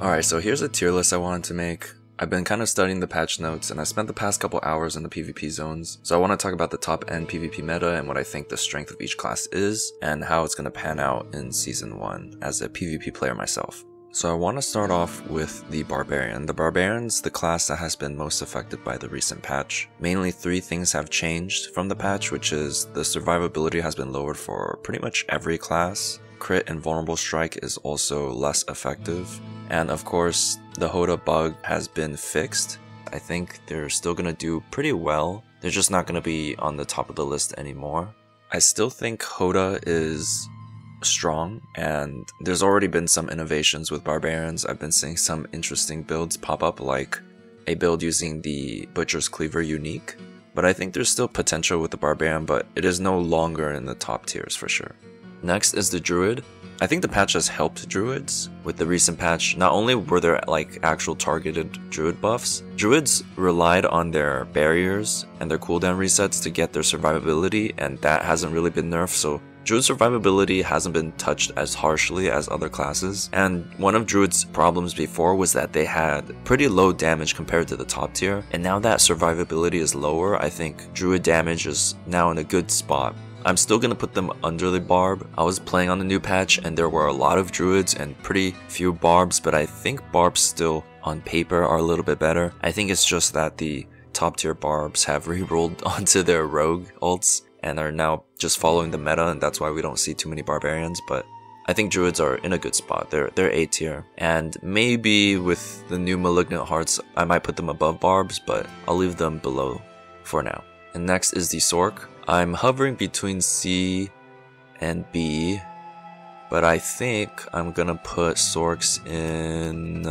Alright, so here's a tier list I wanted to make. I've been kind of studying the patch notes, and I spent the past couple hours in the PvP zones, so I want to talk about the top end PvP meta and what I think the strength of each class is, and how it's going to pan out in Season 1 as a PvP player myself. So I want to start off with the Barbarian. The Barbarian's the class that has been most affected by the recent patch. Mainly 3 things have changed from the patch, which is the survivability has been lowered for pretty much every class. Crit and vulnerable strike is also less effective. And of course, the Hoda bug has been fixed. I think they're still going to do pretty well. They're just not going to be on the top of the list anymore. I still think Hoda is strong, and there's already been some innovations with Barbarians. I've been seeing some interesting builds pop up, like a build using the Butcher's Cleaver unique. But I think there's still potential with the Barbarian, but it is no longer in the top tiers for sure. Next is the Druid. I think the patch has helped Druids. With the recent patch, not only were there like actual targeted Druid buffs, Druids relied on their barriers and their cooldown resets to get their survivability, and that hasn't really been nerfed, so Druid survivability hasn't been touched as harshly as other classes. And one of Druid's problems before was that they had pretty low damage compared to the top tier, and now that survivability is lower, I think Druid damage is now in a good spot. I'm still gonna put them under the Barb. I was playing on the new patch and there were a lot of Druids and pretty few Barbs, but I think Barbs still on paper are a little bit better. I think it's just that the top tier Barbs have re-rolled onto their rogue ults and are now just following the meta, and that's why we don't see too many Barbarians, but I think Druids are in a good spot. They're A tier, and maybe with the new Malignant Hearts I might put them above Barbs, but I'll leave them below for now. And next is the Sorc. I'm hovering between C and B, but I think I'm gonna put Sorcs in...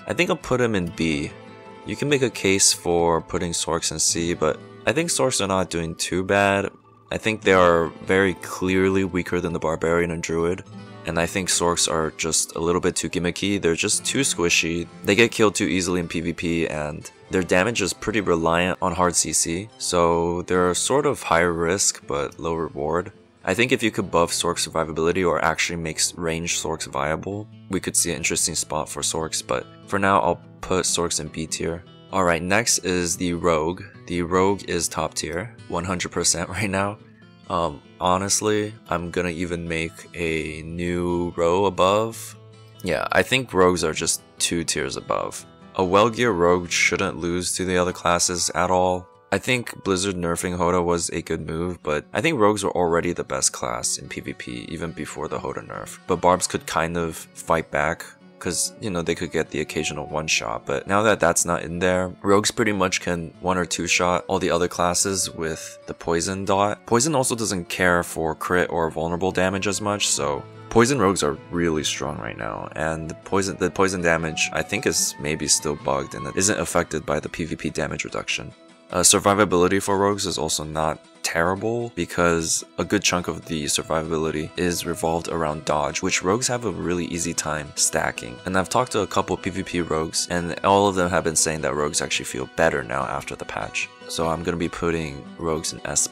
I think I'll put him in B. You can make a case for putting Sorcs in C, but I think Sorcs are not doing too bad. I think they are very clearly weaker than the Barbarian and Druid, and I think Sorcs are just a little bit too gimmicky. They're just too squishy. They get killed too easily in PvP, and their damage is pretty reliant on hard CC, so they're sort of higher risk but low reward. I think if you could buff Sorc survivability or actually makes ranged Sorcs viable, we could see an interesting spot for Sorcs, but for now I'll put Sorcs in B tier. Alright, next is the Rogue. The Rogue is top tier, 100% right now. Honestly, I'm gonna even make a new row above. Yeah, I think Rogues are just 2 tiers above. A well-geared Rogue shouldn't lose to the other classes at all. I think Blizzard nerfing Hoda was a good move, but I think Rogues were already the best class in PvP even before the Hoda nerf. But Barbs could kind of fight back, because, you know, they could get the occasional one-shot, but now that that's not in there, Rogues pretty much can 1 or 2-shot all the other classes with the Poison dot. Poison also doesn't care for crit or vulnerable damage as much, so Poison Rogues are really strong right now, and the poison damage I think is maybe still bugged and it isn't affected by the PvP damage reduction. Survivability for Rogues is also not terrible because a good chunk of the survivability is revolved around dodge, which Rogues have a really easy time stacking. And I've talked to a couple PvP Rogues, and all of them have been saying that Rogues actually feel better now after the patch. So I'm gonna be putting Rogues in S+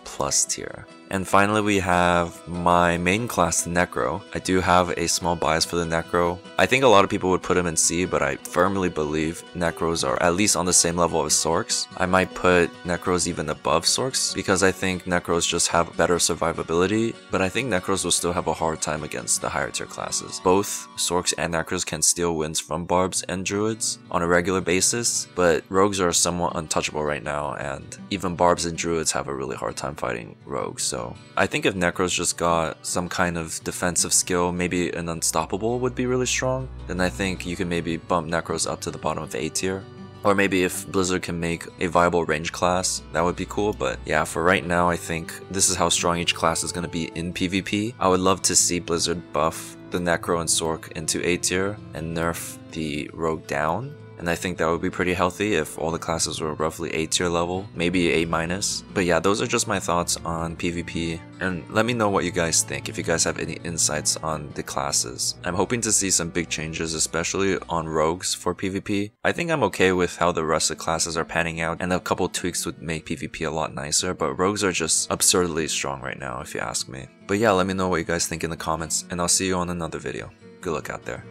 tier. And finally we have my main class, the Necro. I do have a small bias for the Necro. I think a lot of people would put him in C, but I firmly believe Necros are at least on the same level as Sorcs. I might put Necros even above Sorcs because I think Necros just have better survivability, but I think Necros will still have a hard time against the higher tier classes. Both Sorcs and Necros can steal wins from Barbs and Druids on a regular basis, but Rogues are somewhat untouchable right now, and even Barbs and Druids have a really hard time fighting Rogues, so I think if Necros just got some kind of defensive skill, maybe an Unstoppable would be really strong, then I think you can maybe bump Necros up to the bottom of A tier. Or maybe if Blizzard can make a viable range class, that would be cool, but yeah, for right now I think this is how strong each class is going to be in PvP. I would love to see Blizzard buff the Necro and Sorc into A tier and nerf the Rogue down. And I think that would be pretty healthy if all the classes were roughly A tier level, maybe A-. But yeah, those are just my thoughts on PvP, and let me know what you guys think if you guys have any insights on the classes. I'm hoping to see some big changes, especially on Rogues for PvP. I think I'm okay with how the rest of the classes are panning out, and a couple tweaks would make PvP a lot nicer, but Rogues are just absurdly strong right now if you ask me. But yeah, let me know what you guys think in the comments, and I'll see you on another video. Good luck out there.